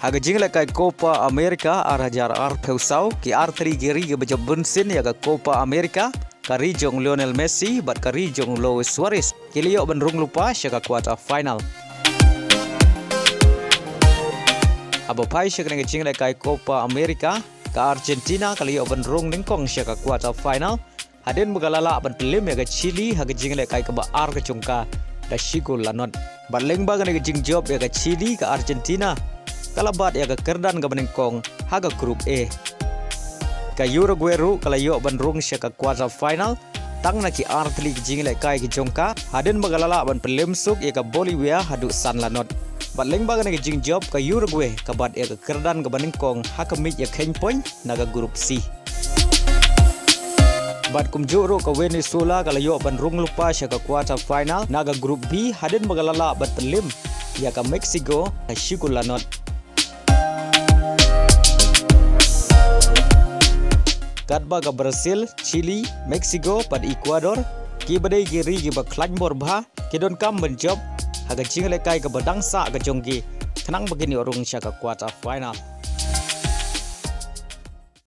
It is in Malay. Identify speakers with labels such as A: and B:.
A: Haka Jingialehkai Copa America arajar peusau ki arteri giri ke bejab bensin ya ke Copa America kari jong Lionel Messi bat kari jong Suarez kilio ban Rung lupa Shaka quarter final. Abo pai Shaka nge Jingialehkai Copa America ke Argentina kalio ban Rung ningkong Shaka quarter final. Haden begalala ban pelim ya ke Chile haka Jingialehkai ke ba ar ke jongka da shigol lanot. Bat lengba nge jingjob ya ke Chile ke Argentina. Kalabat ya ke kerdan ke benengkong haga grup E. Ka Uruguay ru kalayo ban Rung Shaka quarter final tang na ki artli ki Jingialehkai ki jongka haden bagalala ban pelemsuk ya ke Bolivia hadu san lanot. Bat lengba ke jingjob ka Uruguay kabat ya ke kerdan ke benengkong haka mit ya keng point naga grup C. Bat kumjuru ke Venezuela kalayo ban Rung lupa Shaka quarter final naga grup B haden bagalala ban pelem ya ke Mexico ka shigol lanot. Kadba ke Brazil, Chile, Mexico pada Ecuador, ki badai giri ki baklan borba, ki don kam menjob, haga Jingialehkai ke badangsa ke jonggi, tenang begini Rung Shaka quarter final.